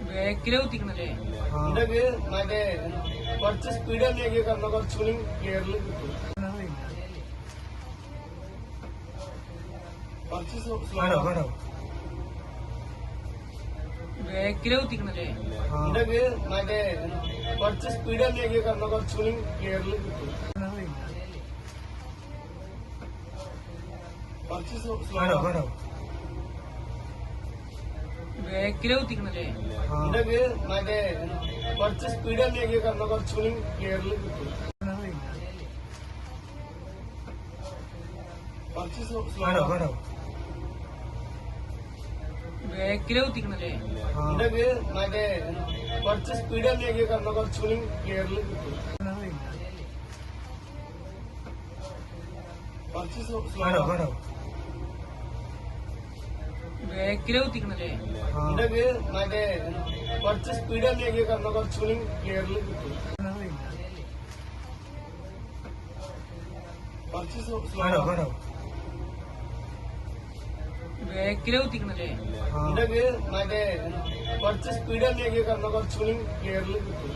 ബാക്കിലെ കുത്തിക്കണല്ലേ ഇതൊക്കെ മറ്റേ കുറച്ച് സ്പീഡ് തന്നെയാക്കി കാരണം കുറച്ചുകൂടി ക്ലിയറിൽ കിട്ടും. ബാക്കിലെ കുത്തിക്കണല്ലേ ഇതൊക്കെ മറ്റേ കുറച്ച് സ്പീഡ് തന്നെയാക്കി കാരണം കുറച്ചുകൂടി ക്ലിയറിൽ കിട്ടും. ബാക്കിലെ കുത്തിക്കണല്ലേ ഇതൊക്കെ മറ്റേ കുറച്ച് സ്പീഡ് തന്നെയാക്കി കാരണം കുറച്ചുകൂടി ക്ലിയറിൽ കിട്ടും. ബാക്കിലെ കുത്തിക്കണല്ലേ ഇതൊക്കെ മറ്റേ കുറച്ച് സ്പീഡ് തന്നെയാക്കി കാരണം കുറച്ചുകൂടി ക്ലിയറിൽ കിട്ടും. ബാക്കിലെ കുത്തിക്കണല്ലേ ഇതൊക്കെ മറ്റേ കുറച്ച് സ്പീഡ് തന്നെയാക്കി കാരണം കുറച്ചുകൂടി ക്ലിയറിൽ കിട്ടും. ബാക്കിലെ കുത്തിക്കണല്ലേ ഇതൊക്കെ മറ്റേ കുറച്ച് സ്പീഡ് തന്നെയാക്കി കാരണം കുറച്ചുകൂടി ക്ലിയറിൽ കിട്ടും.